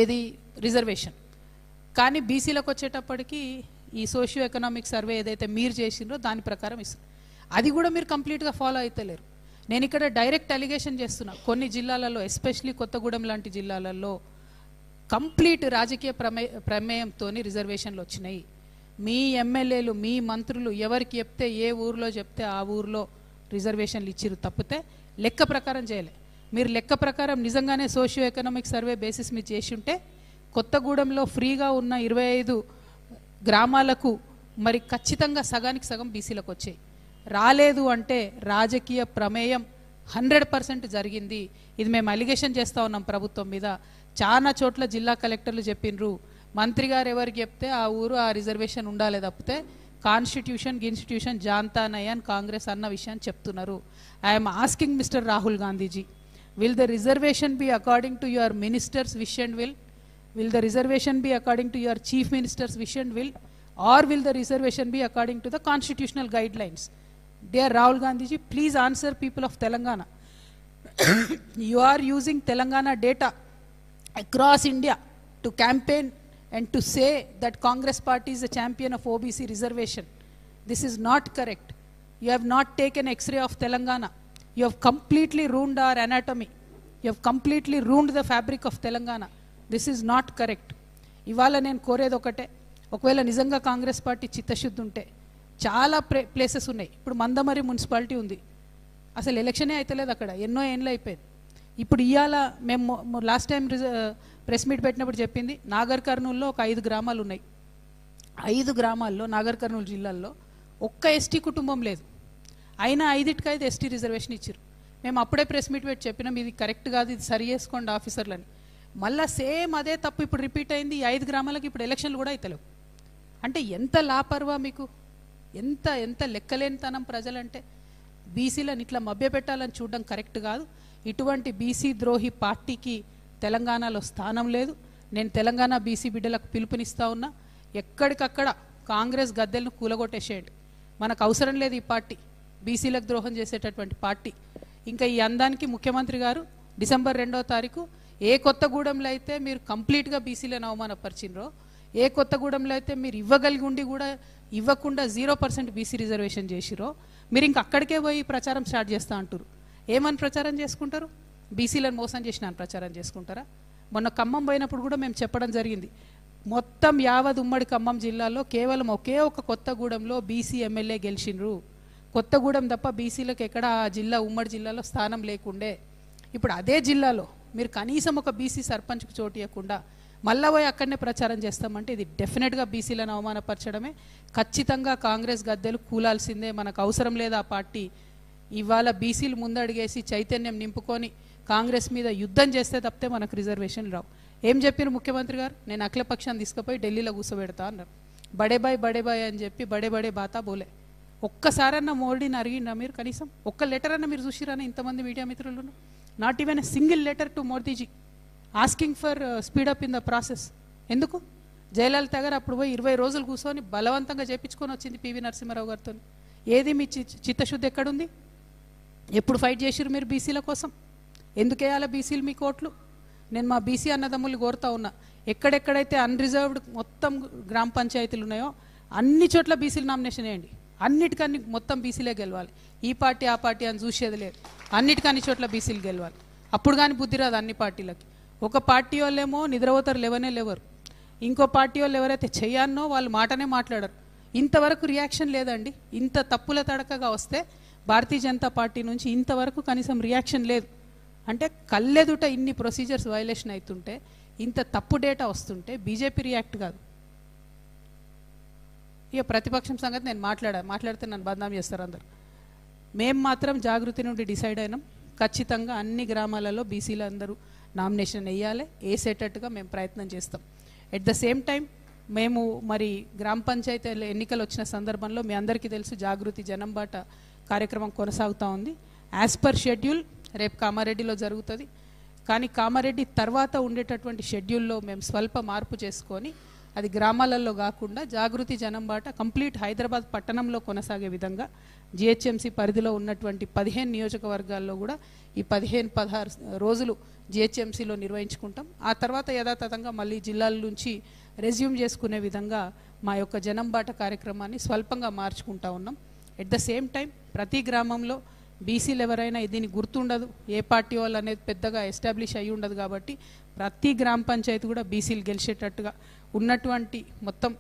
ఏది రిజర్వేషన్. కానీ బీసీలకు వచ్చేటప్పటికి ఈ సోషియో ఎకనామిక్ సర్వే ఏదైతే మీరు చేసిండ్రో దాని ప్రకారం ఇస్తుంది. అది కూడా మీరు కంప్లీట్గా ఫాలో అవుతలేరు. నేను ఇక్కడ డైరెక్ట్ అలిగేషన్ చేస్తున్నా, కొన్ని జిల్లాలలో ఎస్పెషలీ కొత్తగూడెం లాంటి జిల్లాలలో కంప్లీట్ రాజకీయ ప్రమేయంతో రిజర్వేషన్లు వచ్చినాయి. మీ ఎమ్మెల్యేలు మీ మంత్రులు ఎవరికి చెప్తే, ఏ ఊరిలో చెప్తే ఆ ఊరిలో రిజర్వేషన్లు ఇచ్చిరు తప్పితే లెక్క ప్రకారం చేయలే. మీరు లెక్క ప్రకారం నిజంగానే సోషియో ఎకనామిక్ సర్వే బేసిస్ మీద చేసి ఉంటే కొత్తగూడెంలో ఫ్రీగా ఉన్న 25 గ్రామాలకు మరి ఖచ్చితంగా సగానికి సగం బీసీలకు వచ్చాయి. రాలేదు అంటే రాజకీయ ప్రమేయం 100% జరిగింది. ఇది మేము అలిగేషన్ చేస్తూ ఉన్నాం ప్రభుత్వం మీద. చాలా చోట్ల జిల్లా కలెక్టర్లు చెప్పిండ్రు, మంత్రి గారు ఎవరికి చెప్తే ఆ ఊరు ఆ రిజర్వేషన్ ఉండాలి తప్పితే కాన్స్టిట్యూషన్ జాంతానయ్య అని కాంగ్రెస్ అన్న విషయాన్ని చెప్తున్నారు. I'm asking mister Rahul Gandhiji, will the reservation be according to your minister's wish and will? Will the reservation be according to your chief minister's wish and will? Or will the reservation be according to the constitutional guidelines? Dear Rahul Gandhiji, please answer people of Telangana. You are using Telangana data across India to campaign and to say that Congress party is a champion of OBC reservation. This is not correct. You have not taken X-ray of Telangana. You have completely ruined our anatomy. You have completely ruined the fabric of Telangana. This is not correct. ఇవాళ నేను కోరేది ఒకటే, ఒకవేళ నిజంగా Congress party చిత్తశుద్ధి ఉంటే చాలా places ఉన్నాయి. ఇప్పుడు మందమరి మున్సిపాలిటీ ఉంది, అసలు ఎలక్షనే అవుతలేదు అక్కడ, ఎన్నో ఏళ్ళు అయిపోయింది. ఇప్పుడు ఇవాళ మేము లాస్ట్ టైం ప్రెస్ మీట్ పెట్టినప్పుడు చెప్పింది, నాగర్ కర్నూలులో ఒక 5 గ్రామాలు ఉన్నాయి. 5 గ్రామాల్లో నాగర్ కర్నూలు జిల్లాల్లో ఒక్క ఎస్టీ కుటుంబం లేదు. అయినా 5కి ఎస్టీ రిజర్వేషన్ ఇచ్చారు. మేము అప్పుడే ప్రెస్ మీట్ పెట్టి చెప్పినాం, ఇది కరెక్ట్ కాదు, ఇది సరి చేసుకోండి ఆఫీసర్లని. మళ్ళీ సేమ్ అదే తప్పు ఇప్పుడు రిపీట్ అయింది. ఈ 5 గ్రామాలకు ఇప్పుడు ఎలక్షన్లు కూడా అవుతలేవు. అంటే ఎంత లాపర్వా మీకు, ఎంత ఎంత లెక్కలేనితనం ప్రజలంటే. బీసీలను ఇట్లా మభ్యపెట్టాలని చూడడం కరెక్ట్ కాదు. ఇటువంటి బీసీ ద్రోహి పార్టీకి తెలంగాణలో స్థానం లేదు. నేను తెలంగాణ బీసీ బిడ్డలకు పిలుపునిస్తా ఉన్నా, ఎక్కడికక్కడ కాంగ్రెస్ గద్దెలను కూలగొట్టేసేయండి. మనకు అవసరం లేదు ఈ పార్టీ, బీసీలకు ద్రోహం చేసేటటువంటి పార్టీ. ఇంకా ఈ అందానికి ముఖ్యమంత్రి గారు డిసెంబర్ 2వ తారీఖు ఏ కొత్తగూడెంలో అయితే మీరు కంప్లీట్గా బీసీలను అవమానపరిచినరో, ఏ కొత్తగూడెంలో అయితే మీరు ఇవ్వగలిగి ఉండి కూడా ఇవ్వకుండా 0% బీసీ రిజర్వేషన్ చేసిరో, మీరు ఇంక అక్కడికే పోయి ప్రచారం స్టార్ట్ చేస్తూ అంటారు. ఏమని ప్రచారం చేసుకుంటారు? బీసీలను మోసం చేసిన ప్రచారం చేసుకుంటారా? మొన్న ఖమ్మం పోయినప్పుడు కూడా మేము చెప్పడం జరిగింది, మొత్తం యావత్ ఉమ్మడి ఖమ్మం జిల్లాలో కేవలం ఒకే ఒక కొత్తగూడెంలో బీసీ ఎమ్మెల్యే గెలిచిండ్రు. కొత్తగూడెం తప్ప బీసీలకు ఎక్కడ ఆ జిల్లా ఉమ్మడి జిల్లాలో స్థానం లేకుండే. ఇప్పుడు అదే జిల్లాలో మీరు కనీసం ఒక బీసీ సర్పంచ్కు చోటు ఇవ్వకుండా మళ్ళా పోయి అక్కడనే ప్రచారం చేస్తామంటే ఇది డెఫినెట్గా బీసీలను అవమానపరచడమే. ఖచ్చితంగా కాంగ్రెస్ గద్దెలు కూలాల్సిందే. మనకు అవసరం లేదు ఆ పార్టీ. ఇవాళ బీసీలు ముందడిగేసి చైతన్యం నింపుకొని కాంగ్రెస్ మీద యుద్ధం చేస్తే తప్పితే మనకు రిజర్వేషన్లు రావు. ఏం చెప్పిన ముఖ్యమంత్రి గారు, నేను అఖిలపక్షాన్ని తీసుకుపోయి ఢిల్లీలో కూర్చోబెడతా అన్నారు. బడే బాయ్ అని చెప్పి బడే బాతా బోలే. ఒక్కసారన్నా మోడీని అడిగిండ్రా మీరు? కనీసం ఒక్క లెటర్ అన్న మీరు చూసిరానా? ఇంతమంది మీడియా మిత్రులను not even a single letter to Modiji asking for speed up in the process. ఎందుకు? జయలలిత గారు అప్పుడు పోయి 20 రోజులు కూర్చొని బలవంతంగా చేపించుకొని వచ్చింది పివి నరసింహారావు గారితో. ఏది మీ చిత్తశుద్ధి ఎక్కడుంది? ఎప్పుడు ఫైట్ చేసిరు మీరు బీసీల కోసం? ఎందుకు వేయాలి బీసీలు మీ కోట్లు? నేను మా బీసీ అన్నదమ్ములు కోరుతా ఉన్నా, ఎక్కడెక్కడైతే అన్రిజర్వ్డ్ మొత్తం గ్రామ పంచాయతీలు ఉన్నాయో అన్ని చోట్ల బీసీలు నామినేషన్ వేయండి. అన్నిటికన్నీ మొత్తం బీసీలే గెలవాలి. ఈ పార్టీ ఆ పార్టీ అని చూసేది లేదు. అన్నిటికన్ని చోట్ల బీసీలు గెలవాలి. అప్పుడు కానీ బుద్ధి రాదు అన్ని పార్టీలకి. ఒక పార్టీ వాళ్ళేమో నిద్రపోతారు, లేవరు. ఇంకో పార్టీ వాళ్ళు ఎవరైతే చెయ్యానో వాళ్ళు మాటనే మాట్లాడరు. ఇంతవరకు రియాక్షన్ లేదండి. ఇంత తప్పుల తడకగా వస్తే భారతీయ జనతా పార్టీ నుంచి ఇంతవరకు కనీసం రియాక్షన్ లేదు. అంటే కళ్ళెదుట ఇన్ని ప్రొసీజర్స్ వైలేషన్ అవుతుంటే, ఇంత తప్పు డేటా వస్తుంటే బీజేపీ రియాక్ట్ కాదు. ఇక ప్రతిపక్షం సంగతి నేను మాట్లాడితే నన్ను బదనాం చేస్తారు అందరు. మేము మాత్రం జాగృతి నుండి డిసైడ్ అయినాం, ఖచ్చితంగా అన్ని గ్రామాలలో బీసీలు అందరూ నామినేషన్ వేయాలి, వేసేటట్టుగా మేము ప్రయత్నం చేస్తాం. ఎట్ ద సేమ్ టైం మేము మరి గ్రామ పంచాయతీ ఎన్నికలు వచ్చిన సందర్భంలో మీ అందరికీ తెలుసు జాగృతి జనంబాట కార్యక్రమం కొనసాగుతూ ఉంది. యాజ్ పర్ షెడ్యూల్ రేపు కామారెడ్డిలో జరుగుతుంది. కానీ కామారెడ్డి తర్వాత ఉండేటటువంటి షెడ్యూల్లో మేము స్వల్ప మార్పు చేసుకొని అది గ్రామాలలో కాకుండా జాగృతి జనం బాట కంప్లీట్ హైదరాబాద్ పట్టణంలో కొనసాగే విధంగా జిహెచ్ఎంసీ పరిధిలో ఉన్నటువంటి 15 నియోజకవర్గాల్లో కూడా ఈ 15-16 రోజులు జిహెచ్ఎంసీలో నిర్వహించుకుంటాం. ఆ తర్వాత యథాతథంగా మళ్ళీ జిల్లాల నుంచి రెజ్యూమ్ చేసుకునే విధంగా మా యొక్క జనం బాట కార్యక్రమాన్ని స్వల్పంగా మార్చుకుంటా ఉన్నాం. ఎట్ ద సేమ్ టైం ప్రతి గ్రామంలో బీసీలు ఎవరైనా దీనికి గుర్తుండదు, ఏ పార్టీ వాళ్ళు అనేది పెద్దగా ఎస్టాబ్లిష్ అయ్యి ఉండదు కాబట్టి ప్రతి గ్రామ పంచాయతీ కూడా బీసీలు గెలిచేటట్టుగా ఉన్నటువంటి మొత్తం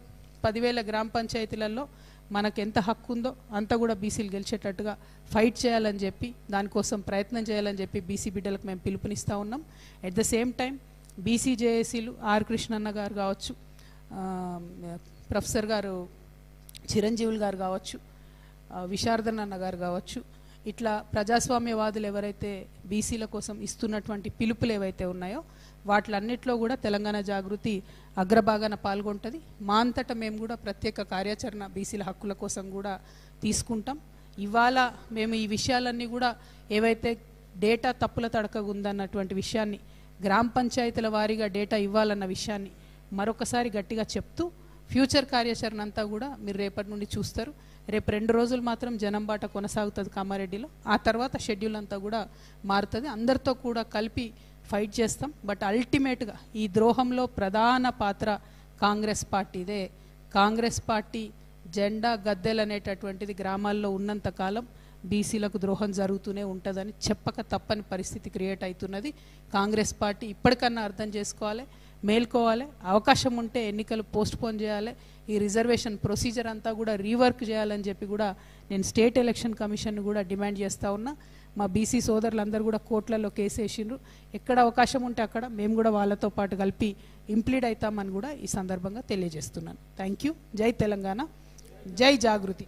10,000 గ్రామ పంచాయతీలలో మనకు ఎంత హక్కు ఉందో అంత కూడా బీసీలు గెలిచేటట్టుగా ఫైట్ చేయాలని చెప్పి దానికోసం ప్రయత్నం చేయాలని చెప్పి బీసీ బిడ్డలకు మేము పిలుపునిస్తూ ఉన్నాం. At the same time BC జేఏసీలు ఆర్ కృష్ణన్న గారు కావచ్చు, ప్రొఫెసర్ గారు చిరంజీవులు గారు కావచ్చు, విశారదన్ అన్న గారు కావచ్చు, ఇట్లా ప్రజాస్వామ్యవాదులు ఎవరైతే బీసీల కోసం ఇస్తున్నటువంటి పిలుపులు ఏవైతే ఉన్నాయో వాటిలన్నిట్లో కూడా తెలంగాణ జాగృతి అగ్రభాగాన పాల్గొంటుంది. మా అంతటా మేము కూడా ప్రత్యేక కార్యాచరణ బీసీల హక్కుల కోసం కూడా తీసుకుంటాం. ఇవాళ మేము ఈ విషయాలన్నీ కూడా ఏవైతే డేటా తప్పుల తడకగా ఉందన్నటువంటి విషయాన్ని, గ్రామ పంచాయతీల వారీగా డేటా ఇవ్వాలన్న విషయాన్ని మరొకసారి గట్టిగా చెప్తూ ఫ్యూచర్ కార్యాచరణ అంతా కూడా మీరు రేపటి నుండి చూస్తారు. రేపు 2 రోజులు మాత్రం జనం బాట కొనసాగుతుంది కామారెడ్డిలో. ఆ తర్వాత షెడ్యూల్ అంతా కూడా మారుతుంది. అందరితో కూడా కలిపి ఫైట్ చేస్తాం. బట్ అల్టిమేట్గా ఈ ద్రోహంలో ప్రధాన పాత్ర కాంగ్రెస్ పార్టీదే. కాంగ్రెస్ పార్టీ జెండా గద్దెలు అనేటటువంటిది గ్రామాల్లో ఉన్నంతకాలం బీసీలకు ద్రోహం జరుగుతూనే ఉంటుందని చెప్పక తప్పని పరిస్థితి క్రియేట్ అవుతున్నది. కాంగ్రెస్ పార్టీ ఇప్పటికన్నా అర్థం చేసుకోవాలి, మేల్కోవాలి. అవకాశం ఉంటే ఎన్నికలు పోస్ట్పోన్ చేయాలి. ఈ రిజర్వేషన్ ప్రొసీజర్ అంతా కూడా రీవర్క్ చేయాలని చెప్పి కూడా నేను స్టేట్ ఎలక్షన్ కమిషన్ కూడా డిమాండ్ చేస్తూ ఉన్నా. మా బీసీ సోదరులందరూ కూడా కోర్టులలో కేసు వేసిండ్రు. ఎక్కడ అవకాశం ఉంటే అక్కడ మేము కూడా వాళ్ళతో పాటు కలిపి ఇంప్లీడ్ అవుతామని కూడా ఈ సందర్భంగా తెలియజేస్తున్నాను. Thank you. జై తెలంగాణ, జై జాగృతి.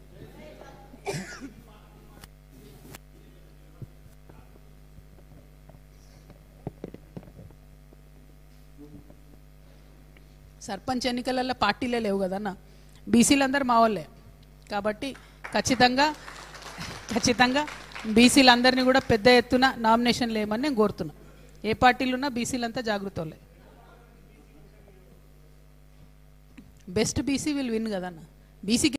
సర్పంచ్ ఎన్నికలలో పార్టీలే లేవు కదన్న, బీసీలందరూ మా వాళ్ళే కాబట్టి ఖచ్చితంగా బీసీలందరినీ కూడా పెద్ద ఎత్తున నామినేషన్లు వేయమని నేను కోరుతున్నా. ఏ పార్టీలు ఉన్నా బీసీలంతా జాగృత వాళ్ళే. బెస్ట్ బీసీ విల్ విన్ కదన్న. బీసీ